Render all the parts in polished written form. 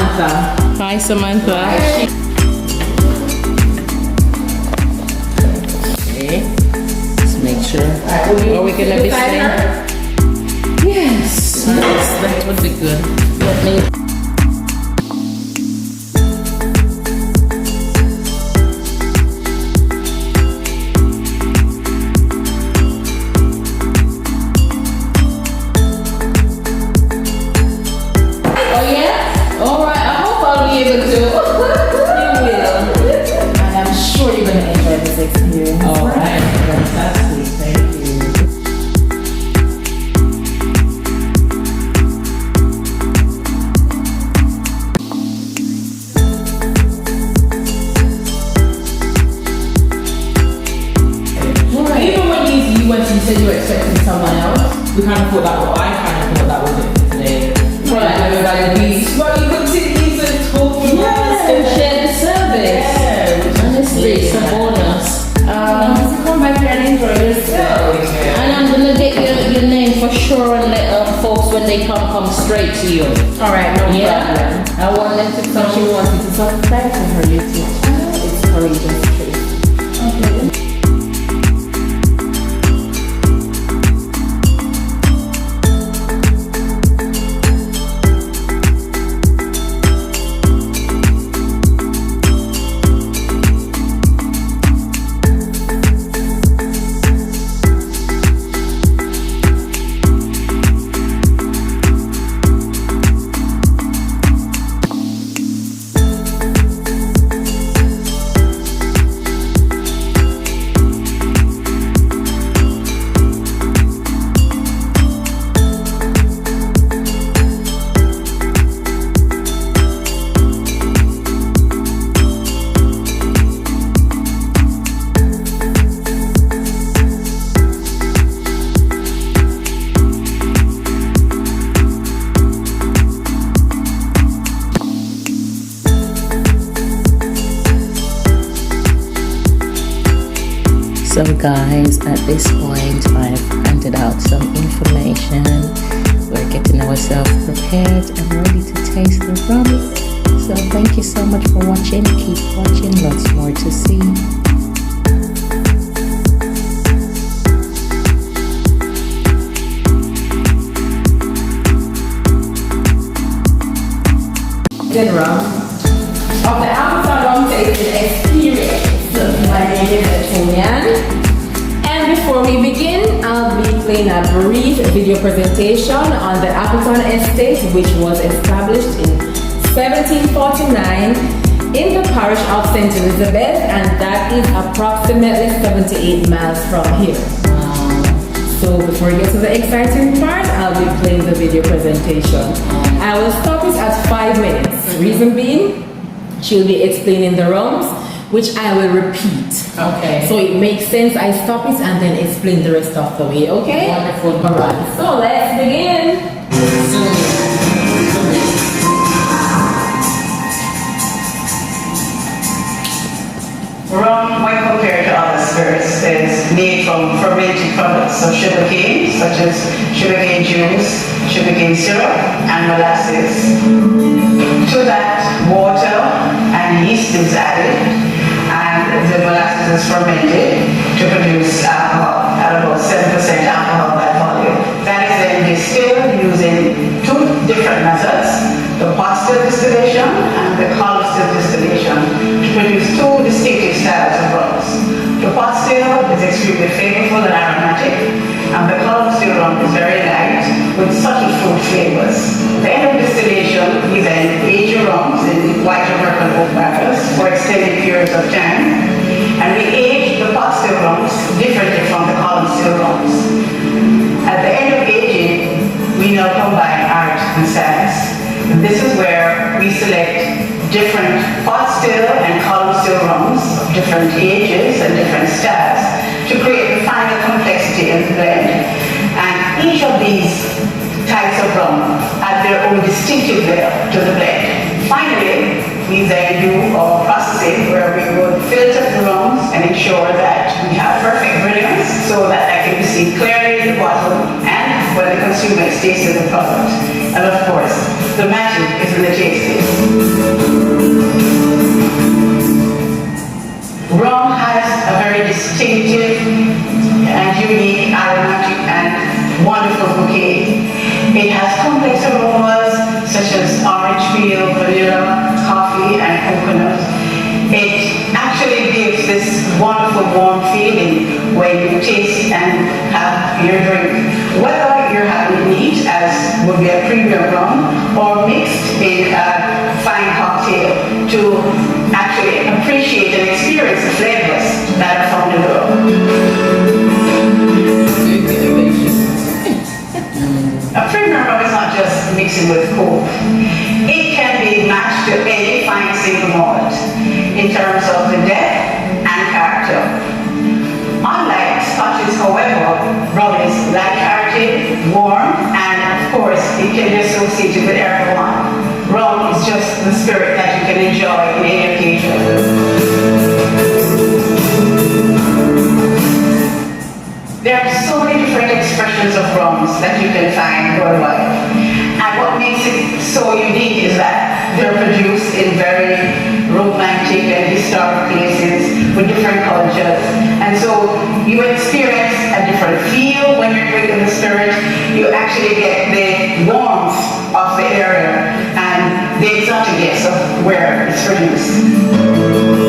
Samantha. Hi, Samantha. Okay. Let's make sure. Are we gonna be staying? Yes. That would be good. Let me. Experience. All right, fantastic. Thank you. Right. Even when you went and you said you were expecting someone else, we kind of thought that. Well, I kind of thought that was it for today. Right. Like, we were like, well, you continue to talk with us and share the service. Yeah. Honestly, it's a bonus. Come back here and enjoy yourself. And I'm gonna get your name for sure and let folks when they come straight to you. Alright, no problem. I want them to So she wants you to subscribe to her YouTube channel. It's Courageous Tracy. Okay. So guys, at this point I've handed out some information. We're getting ourselves prepared and ready to taste the rum. So thank you so much for watching. Keep watching, lots more to see. Good rum. Of the Amazon rum tasting experience. My name is Julian. And before we begin, I'll be playing a brief video presentation on the Appleton Estate, which was established in 1749 in the parish of St. Elizabeth, and that is approximately 78 miles from here. So before we get to the exciting part, I'll be playing the video presentation. I will stop it at 5 minutes. Reason being, she'll be explaining the rums, which I will repeat. Okay. So it makes sense I stop it and then explain the rest of the way, okay? Wonderful. Alright, so let's begin. Rum, when compared to other spirits, is made from fermented products of sugarcane, such as sugarcane juice, sugarcane syrup, and molasses. To that, water and yeast is added, and the molasses is fermented to produce alcohol at about 7% alcohol by volume. That is then distilled using two different methods, the pot still distillation and the column still distillation, to produce two distinctive styles of rums. The pot still is extremely flavorful and aromatic, and the column still rum is very light with subtle fruit flavors. At the end of distillation, we then age your rums in white American oak barrels for extended periods of time, and we age the pot still rums differently from the column still rums. At the end of aging, we now combine art and science. And this is where we select different pot still and column still rums of different ages and different styles to create the final complexity in the blend. And each of these types of rum add their own distinctive layer to the blend. Finally, we then do our processing where we would filter the rums and ensure that we have perfect brilliance so that I can be seen clearly in the bottle and when the consumer is tasting the product. And of course, the magic is in the tasting. the warm feeling when you taste and have your drink. Whether you're having it neat, as would be a premium rum, or mixed in a fine cocktail to actually appreciate and experience the flavors that are found in the rum. A premium rum is not just mixing with Coke. It can be matched to any fine single malt in terms of the depth and character. Unlike Scotches, however, rum is light-hearted, warm, and of course, it can be associated with everyone. Rum is just the spirit that you can enjoy in any occasion. There are so many different expressions of rums that you can find worldwide. And what makes it so unique is that they're produced in very romantic and historic places with different cultures. And so you experience a different feel when you're drinking the spirit. You actually get the warmth of the area and the exoticness of where it's produced.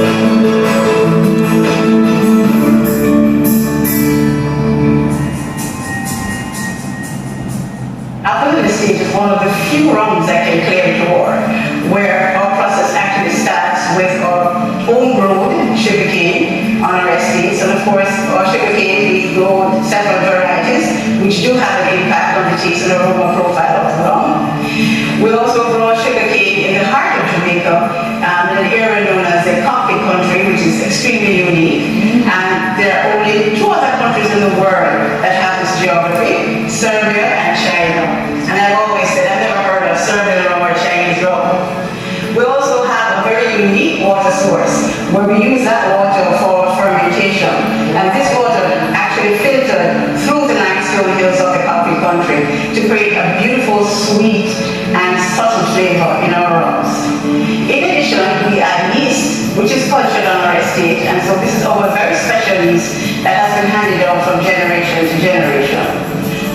Apple Estate is one of the few rums that can claim to war, where our process actually starts with our own brewed sugarcane on our estates, and of course our sugarcane we grow several varieties which do have an impact on the taste and aroma profile of the rum. We also grow sugarcane in the heart of Jamaica, in an area known as the coffee country, which is extremely unique. And there are only two other countries in the world that have this geography, Serbia and China. And I've always said, I've never heard of Serbian rum or Chinese rum. We also have a very unique water source where we use that water for fermentation. And this water actually filtered through the limestone hills of the coffee country to create a beautiful, sweet, and subtle flavor in our rums. In addition, we add yeast, which is cultured on our estate, and so this is our very special yeast that has been handed down from generation to generation.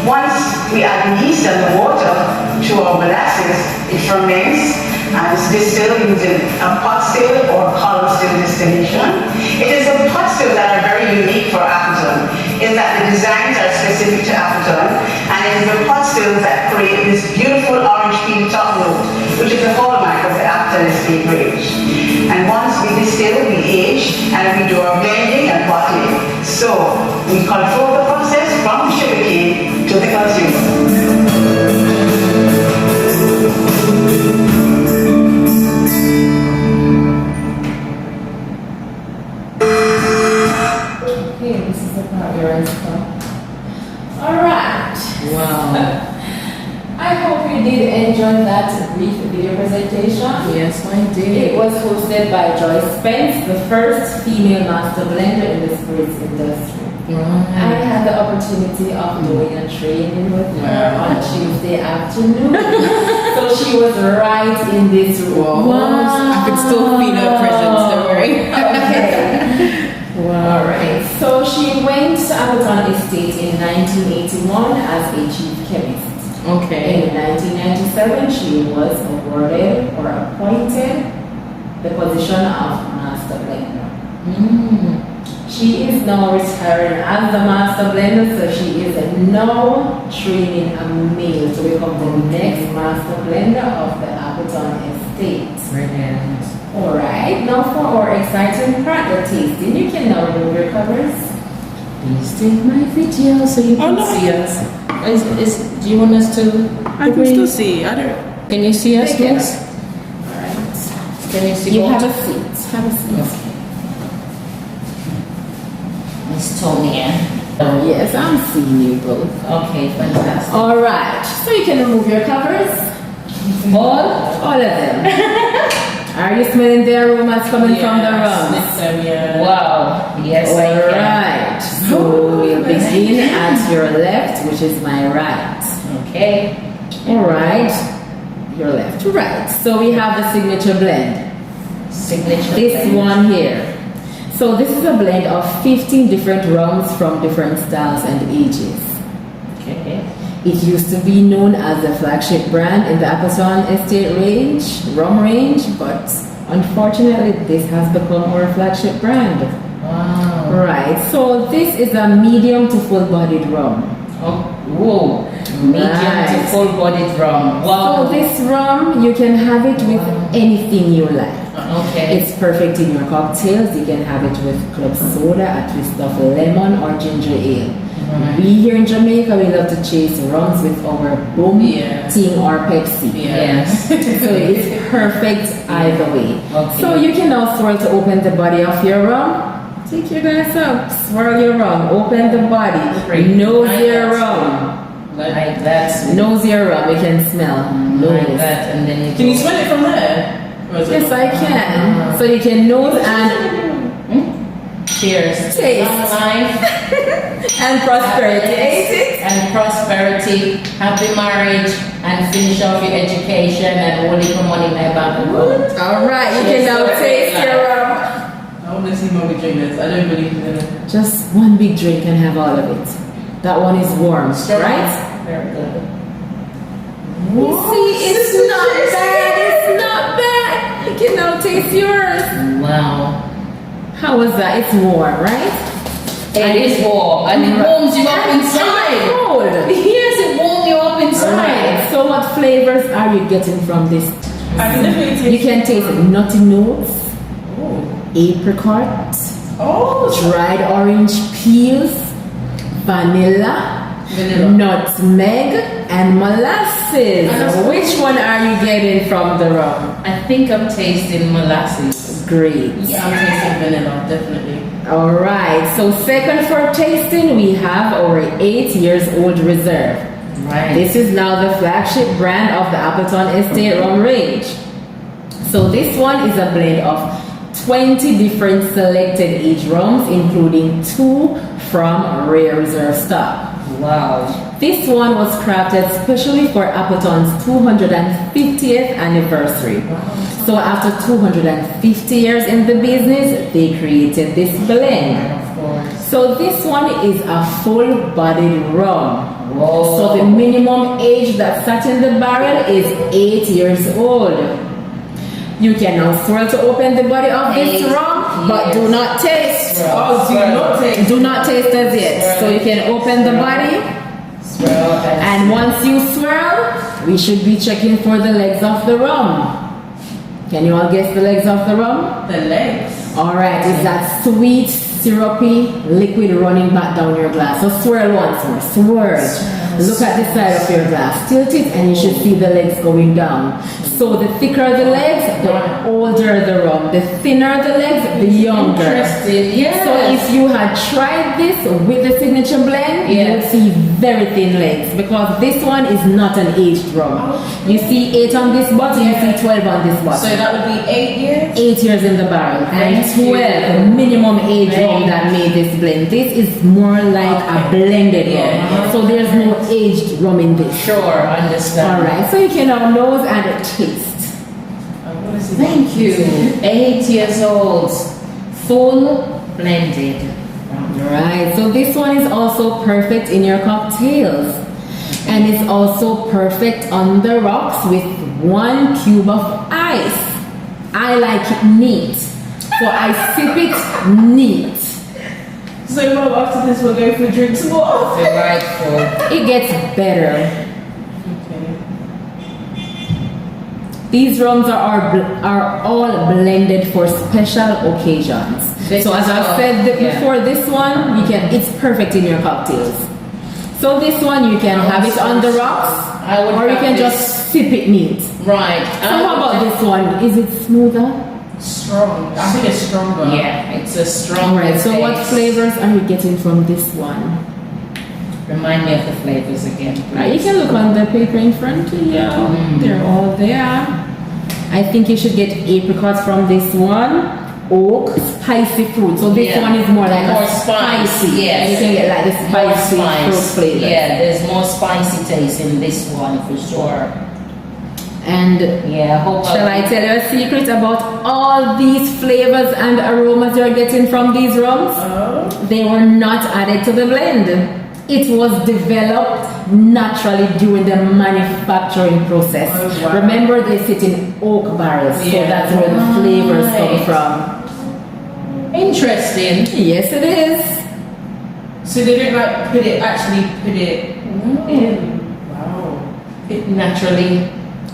Once we add yeast and the water to our molasses, it ferments and it's distilled using a pot still or column still distillation. It is the pot stills that are very unique for Appleton, in that the designs are specific to Appleton, and it is the pot stills that create this beautiful orange peel top note, which is the hallmark of the Appleton Estate range. And once we distill, we age, and we do our blending and bottling. So we control the process from sugarcane to the consumer. Okay, this is the part where I stop. Alright. Wow. I hope you did enjoy that brief video presentation. Yes, I did. It was hosted by Joyce Spence, the first female master blender in the spirits industry. I had the opportunity of doing a training with her on Tuesday afternoon. So she was right in this room. Wow. I could still feel her presence, don't worry. Okay. Wow. Alright. So she went to Appleton Estate in 1981 as a chief chemist. Okay. In 1997, she was awarded or appointed the position of master blender. She is now retiring as the master blender, so she is now training a male to become the next master blender of the Appleton Estate. Brilliant. Alright, now for our exciting part, the tasting. You can now remove your covers. Please take my video so you can see us. Do you want us to? I can still see. I don't. Can you see us, Take it. please? Alright. Can you see You both? have a seat. Have a seat. Miss Tonya. Yes, I'm seeing you both. Okay, fantastic. Alright, so you can remove your covers. All of them. Are you smelling the aromas coming from the rum? Wow. Yes, I Alright, so we'll begin at your left, which is my right. can. Okay. Alright, your left, right. So we have the signature blend. Signature. This blend. one here. So this is a blend of 15 different rums from different styles and ages. Okay. It used to be known as the flagship brand in the Appleton Estate range, rum range, but unfortunately this has become our flagship brand. Wow. Right, so this is a medium to full-bodied rum. Oh, whoa. Medium Right. to full-bodied rum. So Wow. this rum, you can have it with anything you like. Okay. It's perfect in your cocktails. You can have it with club soda, a twist of lemon or ginger ale. Right. We here in Jamaica, we love to chase rums with our boom, Yeah. ting or Pepsi. Yes. So it's perfect either way. Okay. So you can now swirl to open the body of your rum. Take your glass up, swirl your rum, open the body, Great. nose Like your that. rum. Like that. Nose your rum, you can smell. Like Nose. that, and then Can you smell it from there? Or is it Yes, I can. So you can nose and cheers. Taste. Long life and prosperity. Ain't it? and prosperity, happy marriage, and finish off your education and all the money in my bank account. All right, you can Yes, now sir. taste your rum. I want to see Mommy drink this. I don't believe in it. Just one big drink and have all of it. That one is warm, Strong. right? Very good. You see, it's not bad. It's not bad. You can now taste yours. Wow. How was that? It's warm, right? It is warm, and it warms you up And inside. cold. Yes, it warms you up inside. Right. So what flavors are you getting from this? I can definitely taste You can taste nutty notes, Oh. apricot, Oh. dried orange peels, vanilla, nutmeg, and molasses. Which one are you getting from the rum? I think I'm tasting molasses. Great. Yeah, I'm tasting vanilla, definitely. All right. So second for tasting, we have our 8 years old reserve. Right. This is now the flagship brand of the Appleton Estate rum range. So this one is a blend of 20 different selected age rums, including 2 from rare reserve stock. Wow. This one was crafted specially for Appleton's 250th anniversary. So after 250 years in the business, they created this blend. Of course. So this one is a full-bodied rum. Whoa. So the minimum age that sat in the barrel is 8 years old. You can now swirl to open the body of this 8 rum, but do years. not taste. Oh, do not taste. Do not taste as yet. So you can open the body, Swirl and once you swirl, we should be checking for the legs of the rum. Can you all guess the legs of the rum? The legs. All right, it's that sweet, syrupy liquid running back down your glass. So swirl once more, swirl. Look at the side of your glass, tilt it, and you should see the legs going down. So the thicker the legs, the older the rum. The thinner the legs, the younger. Interesting. Yes. So if you had tried this with the signature blend, you would Yes. see very thin legs, because this one is not an aged rum. You see 8 on this bottle, you see 12 on this bottle. So that would be 8 years? 8 years in the barrel and Thank you. 12 the minimum age rum that made this blend. This is more like a blended rum. Yeah. So there's no aged rum in this. Sure, understand. Alright, so you can now nose and taste. What is it? Thank you. 8 years old, full blended. Right, so this one is also perfect in your cocktails. And it's also perfect on the rocks with 1 cube of ice. I like it neat. So I sip it neat. So, Mom, after this, we'll go for drinks more. Delightful. It gets better. Okay. These rums are all blended for special occasions. This So is as I've all- said yeah. before, this one it's perfect in your cocktails. So this one you can have it on the rocks, I would or you have can this- just sip it neat. Right. So how about this one? Is it smoother? Strong. I think it's stronger. Yeah, it's a strong. Alright, so what taste. flavors are you getting from this one? Remind me of the flavors again, Right, you please. can look on the paper in front of you. They're all there. I think you should get apricots from this one. Oak, spicy fruit. So this Yeah. one is more like More a spicy. yes. And you can get like the More spicy fruit spice. flavor. Yeah, there's more spicy taste in this one for sure. And Yeah, hope shall I tell you a secret about all these flavors and aromas you're getting from these rums? Oh. They were not added to the blend. It was developed naturally during the manufacturing process. Oh, wow. Remember, they sit in oak barrels, so Yeah. that's where the flavors come Right. from. Interesting. Yes, it is. So they don't like put it in. Wow. It naturally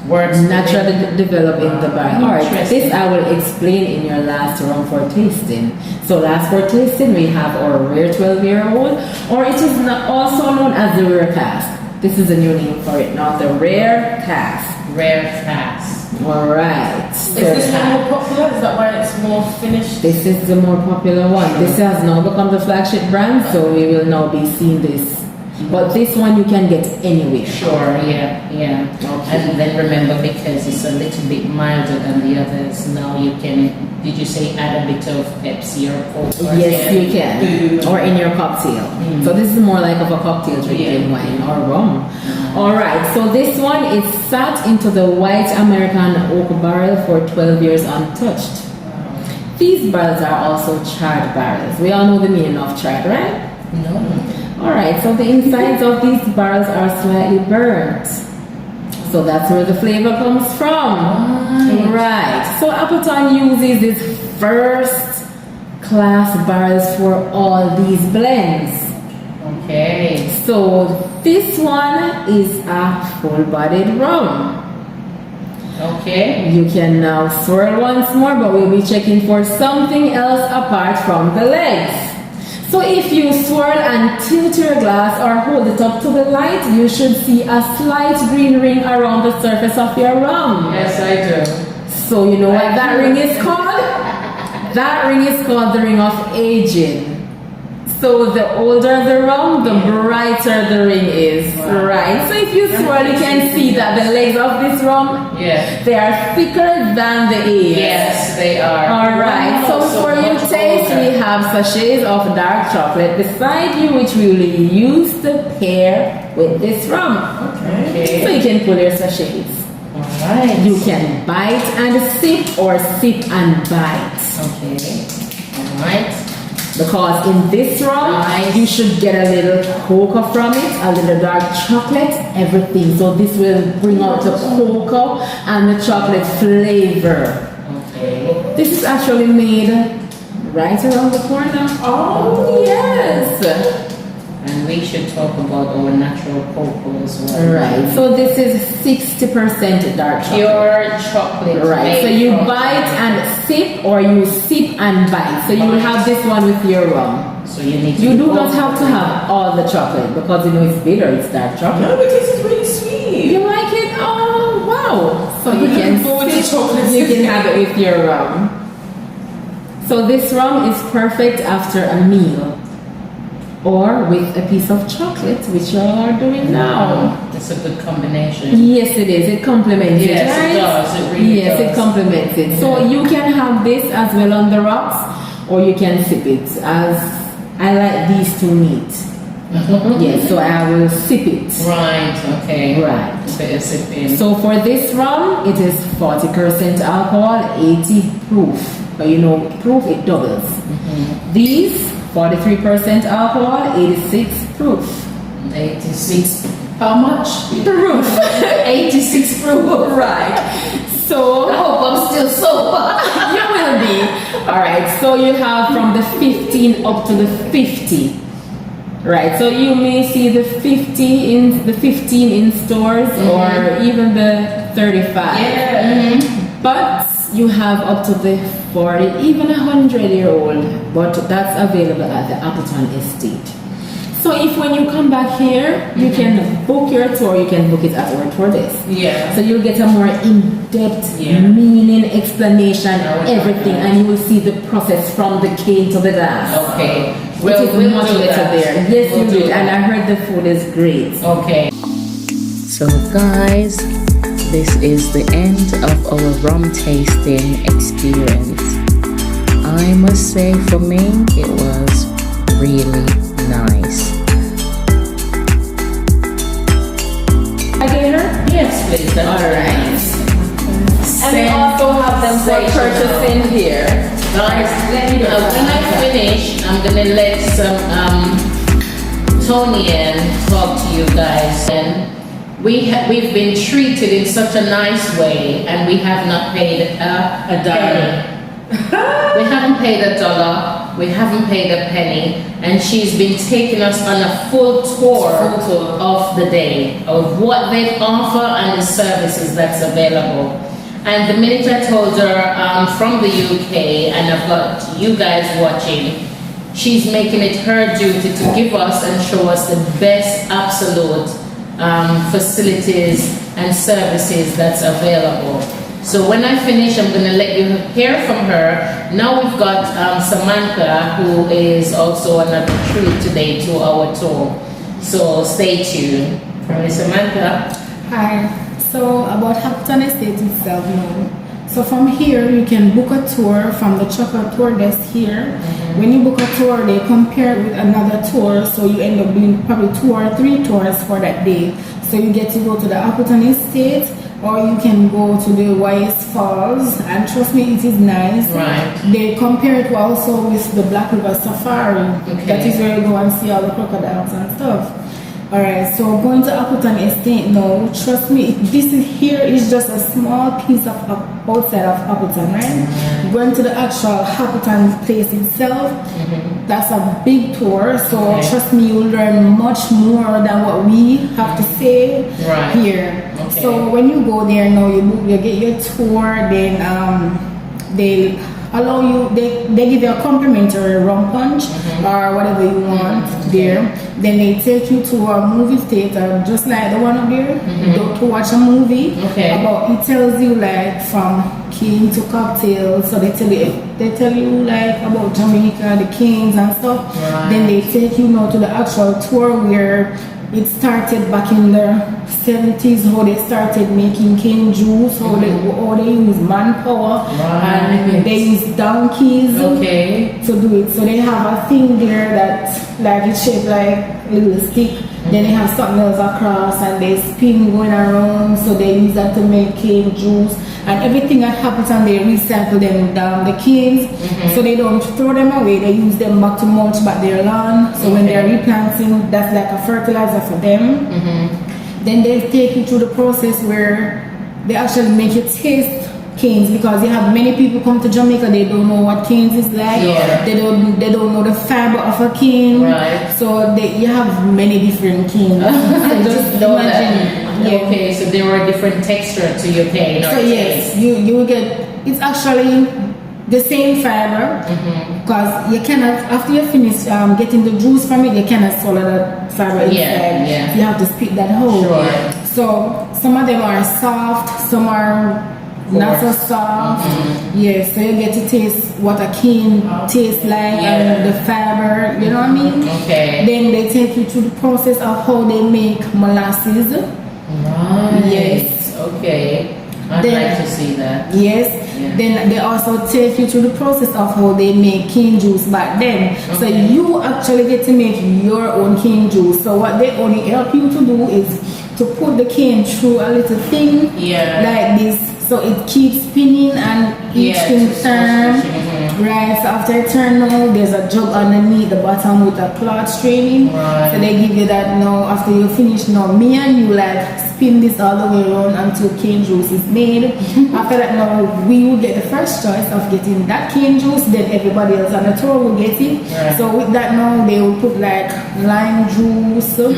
works. Naturally develop in the barrel. Alright, Interesting. this I will explain in your last rum for tasting. So last for tasting we have our rare 12-year-old, or it is also known as the rare cask. This is a new name for it now, the rare cask. Rare cask. Alright. Is this one more popular? Is that why it's more finished? This is the more popular one. This has now become the flagship brand, so we will now be seeing this. But this one you can get anywhere. Sure, yeah. Okay. And then remember, because it's a little bit milder than the others, now you can, did you say add a bit of Pepsi or Coke? Yes, you can. Or in your cocktail. So this is more like of a cocktail drinking wine or rum. Alright, so this one is sat into the white American oak barrel for 12 years untouched. These barrels are also charred barrels. We all know the meaning of charred, right? No. Alright, so the insides of these barrels are slightly burnt. So that's where the flavor comes from. Right. So Appleton uses these first class barrels for all these blends. Okay. So this one is a full-bodied rum. Okay. You can now swirl once more, but we'll be checking for something else apart from the legs. So if you swirl and tilt your glass or hold it up to the light, you should see a slight green ring around the surface of your rum. Yes, I do. So you know what that ring is called? That ring is called the ring of aging. So the older the rum, the brighter the ring is. Wow. Right. So if you swirl, you can see that the legs of this rum, they are thicker than the age. Yes, they are. Alright, so before you taste, we have sachets of dark chocolate beside you, which we will use to pair with this rum. Okay. So you can pull your sachets. Alright. You can bite and sip or sip and bite. Okay. Alright. Because in this rum, you should get a little cocoa from it, a little dark chocolate, everything. So this will bring out the cocoa and the chocolate flavor. Okay. This is actually made right around the corner. Oh, yes. And we should talk about our natural cocoa as well. Right. So this is 60% dark chocolate. Pure chocolate. Right. So you bite and sip, or you sip and bite. So you will have this one with your rum. So you need to. You do not have to have all the chocolate because you know it's bitter. It's dark chocolate. No, but this is really sweet. You like it? Oh wow! So you can sip, you can have it with your rum. So this rum is perfect after a meal, or with a piece of chocolate, which you all are doing now. It's a good combination. Yes, it is. It complements it, Yes, right? it does. It really yes, does. it complements it. So you can have this as well on the rocks, or you can sip it. As I like these to meet. Yes, so I will sip it. Right. Okay. Right. So you're sipping. So for this rum, it is 40% alcohol, 80 proof. But you know, proof it doubles. These 43% alcohol, 86 proof. 86. How much? Proof. 86 proof. Right. So I hope I'm still sober. you will be. Alright, so you have from the 15 up to the 50. Right, so you may see the 15 in stores or even the 35. Yeah. But you have up to the 40, even 100-year-old, but that's available at the Appleton Estate. So if when you come back here, you can book your tour, you can book it at our tour desk. Yeah. So you'll get a more in-depth meaning, explanation, everything, and you will see the process from the cane to the glass. Okay. It is much do better that. there. Yes, We'll you do did, and that. I heard the food is great. Okay. So guys, this is the end of our rum tasting experience. I must say for me, it was really nice. Again, Yes, please. alright. And we also have them for purchasing here. Guys, when I finish, I'm gonna let some Tony and talk to you guys. And we've been treated in such a nice way, and we have not paid a dime. We haven't paid $1, we haven't paid a penny, and she's been taking us on a full tour of the day, of what they offer and the services that's available. And the minute I told her I'm from the UK and I've got you guys watching, she's making it her duty to give us and show us the best absolute facilities and services that's available. So when I finish, I'm going to let you hear from her. Now we've got Samantha, who is also on a treat today to our tour. So stay tuned. Hi, Samantha. Hi. So about Hampton Estate itself now. So from here you can book a tour from the Chocolate Tour desk here. When you book a tour, they compare it with another tour, so you end up doing probably 2 or 3 tours for that day. So you get to go to the Appleton Estate, or you can go to the Wise Falls, and trust me, it is nice. Right. They compare it also with the Black River Safari. Okay. That is where you go and see all the crocodiles and stuff. Alright, so going to Appleton Estate now, trust me, this here is just a small piece of outside of Appleton, right? Going to the actual Appleton place itself, that's a big tour, so trust me, you'll learn much more than what we have to say here. Okay. So when you go there now, you get your tour, then they allow you, they give you a complimentary rum punch or whatever you want there. Then they take you to a movie theater, just like the one up there, to watch a movie. About, it tells you like from king to cocktails, so they tell you like about Jamaica, the kings and stuff. Then they take you now to the actual tour where it started back in the 70s, how they started making cane juice, how they use manpower, and they use donkeys to do it. So they have a thing there that like it's shaped like a little stick. Then they have something else across and they spin going around, so they use that to make cane juice. And everything that happens and they recycle them down the canes, so they don't throw them away, they use them back to mulch back their lawn. So when they're replanting, that's like a fertilizer for them. Then they take you through the process where they actually make you taste canes, because you have many people come to Jamaica, they don't know what canes is like. They don't know the fiber of a cane. So you have many different canes. So just imagine. Okay, so there were different texture to your cane. So yes, you will get, it's actually the same fiber, because you cannot, after you finish getting the juice from it, you cannot swallow that fiber inside. You have to spit that whole. So some of them are soft, some are not so soft. Yes, so you get to taste what a cane tastes like and the fiber, you know what I mean? Then they take you through the process of how they make molasses. Yes. I'd like to see that. Then they also take you through the process of how they make cane juice back then. So you actually get to make your own cane juice. So what they only help you to do is to put the cane through a little thing like this, so it keeps spinning and each thing turns. Right, so after it turns now, there's a jug underneath the bottom with a cloth straining. So they give you that now. After you finish now, me and you like spin this all the way around until cane juice is made. After that now, we will get the first choice of getting that cane juice, then everybody else on the tour will get it. So with that now, they will put like lime juice or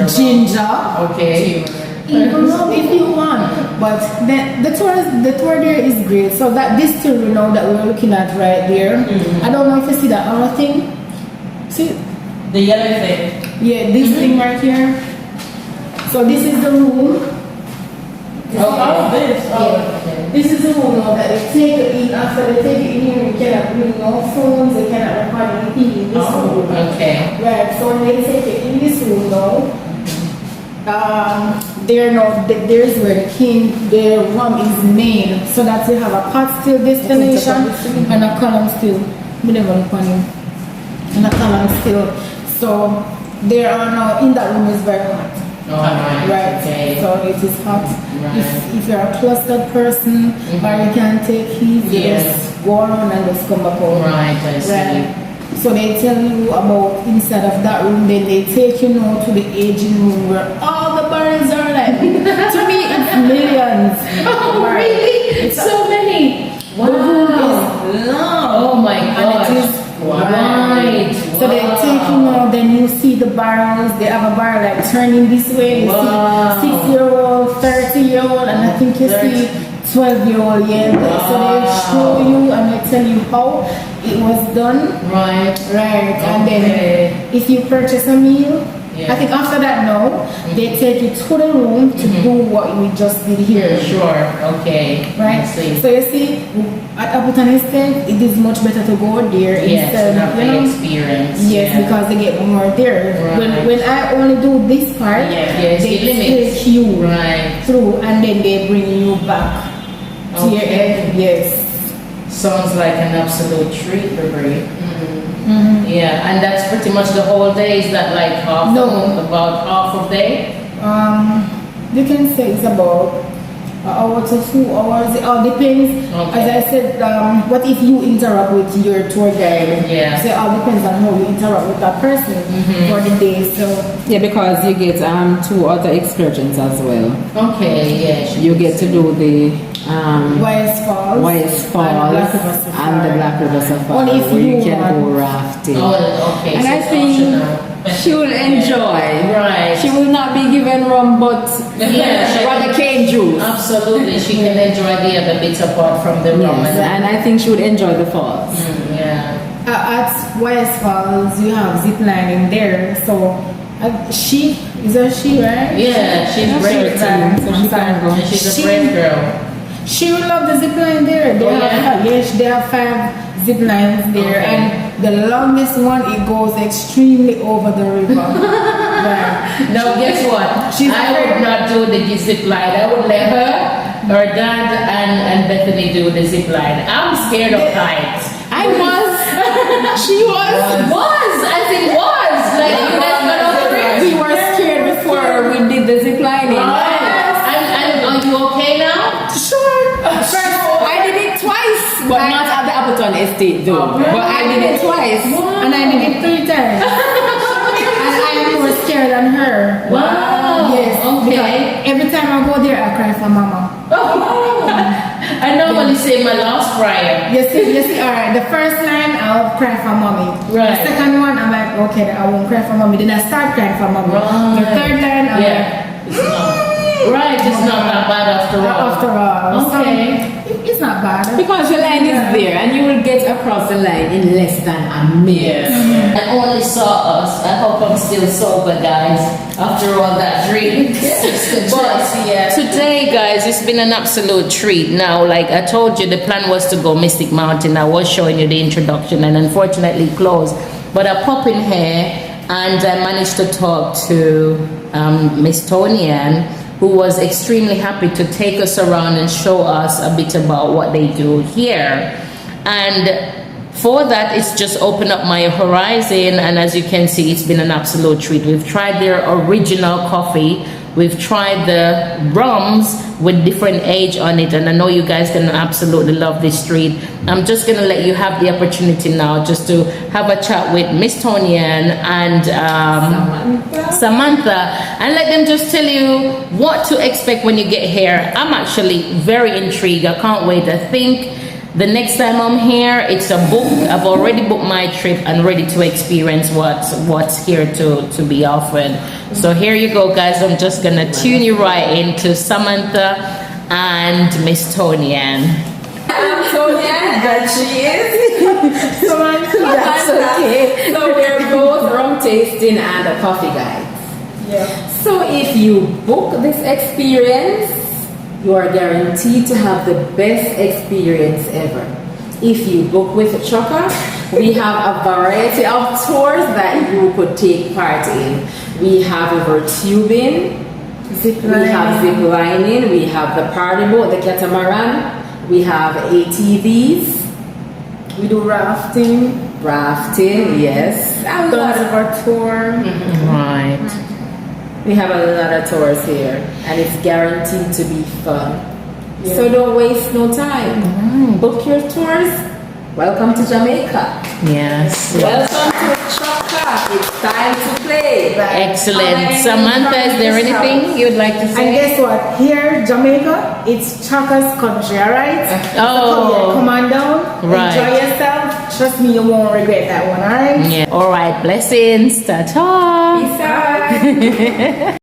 ginger. Even rum if you want, but the tour there is great. So that distillery now that we're looking at right there, I don't know if you see that other thing. See the yellow thing? Yeah, this thing right here. So this is the room. This is the room now that they take it in. After they take it in here, you cannot bring no phones, they cannot record anything in this room. Right, so when they take it in this room now, there's where the rum is made, so that you have a pot still destination and a column still. We never look on him. And a column still. So there are now in that room is very hot. So it is hot. If you're a clustered person or you can't take heat, you just go around and just come back home. I see. So they tell you about inside of that room, then they take you now to the aging room where all the barrels are like, to me it's millions. Really? It's so many. The room is long. Oh my gosh. And it is wide. So they take you now, then you see the barrels. They have a barrel like turning this way. You see 6-year-old, 30-year-old, and I think you see 12-year-old. Yeah. So they show you and they tell you how it was done. Right. And then if you purchase a meal, I think after that now, they take you to the room to do what we just did here. Sure, okay. Right? So you see, at Appleton Estate, it is much better to go there instead of, the experience. Yes, because they get more there. Right. When I only do this part, they take you through and then they bring you back to your end. Yes. Sounds like an absolute treat, Brie. Yeah, and that's pretty much the whole day. Is that like about half of day? You can say it's about an hour to 2 hours. It all depends. As I said, what if you interact with your tour guide? Yeah. So it all depends on how you interact with that person for the day. So Yeah, because you get 2 other excursions as well. Okay, yeah. You get to do the Wise Falls and the Black River Safari. Only if where you you can want. go rafting. Oh, okay. And so I it's think optional. she will enjoy. Right. She will not be given rum, but rather cane juice. Absolutely, she can enjoy the other bits apart from the rum. Yes, and I think she would enjoy the falls. Yeah. At Wise Falls, you have zip lining there. So she, right? Yeah, she's brave. So she can go. And she's a brave girl. She will love the zip line there. They have 5 zip lines there, and the longest one it goes extremely over the river. Now guess what? I would not do the zip line. I would let her dad, and Bethany do the zip line. I'm scared of heights. I was. She was. I think was. Like you guys got off the rim. We were scared before we did the zip lining. And are you okay now? Sure. I did it twice, but not at the Appleton Estate though. But I did it twice, and I did it 3 times. And I am more scared than her. Wow. Yes. Okay. Every time I go there, I cry for mama. I normally say my last prayer. You see, alright, the first line I'll cry for mommy. Right. The second one I'm like, okay, I won't cry for mommy. Then I start crying for mommy. Right. The third line I'm It's not that bad after all. After all. Okay. So, it's not bad. Because your line is there and you will get across the line in less than a minute. I only saw us. I hope I'm still sober, guys, after all that drink. But today, guys, it's been an absolute treat. Now, like I told you, the plan was to go Mystic Mountain. I was showing you the introduction and unfortunately closed. But I pop in here and I managed to talk to Miss Tonian, who was extremely happy to take us around and show us a bit about what they do here. And for that, it's just opened up my horizon, and as you can see, it's been an absolute treat. We've tried their original coffee, we've tried the rums with different age on it, and I know you guys can absolutely love this treat. I'm just gonna let you have the opportunity now just to have a chat with Miss Tonian and Samantha, and let them just tell you what to expect when you get here. I'm actually very intrigued. I can't wait. I think the next time I'm here, it's a book. I've already booked my trip and ready to experience what's here to be offered. So here you go, guys. I'm just gonna tune you right into Samantha and Miss Tonian. Tonian, that she is. That's okay. So we're both rum tasting and a coffee guide. Yeah. So if you book this experience, you are guaranteed to have the best experience ever. If you book with Choka, we have a variety of tours that you could take part in. We have river tubing, we have zip lining, we have the party boat, the catamaran, we have ATVs, we do rafting, yes, and Prt4 tour. Right. we have a lot of tours here, and it's guaranteed to be fun. So don't waste no time. Book your tours. Welcome to Jamaica. Yes. Welcome to Chaka. It's time to play. Excellent. Samantha, is there anything you'd like to And say? guess what? Here, Jamaica, it's Chaka's country, alright? Oh. Come on down, Right. enjoy yourself. Trust me, you won't regret that one, alright? Yeah. All right. Blessings. Ta-ta. Peace out.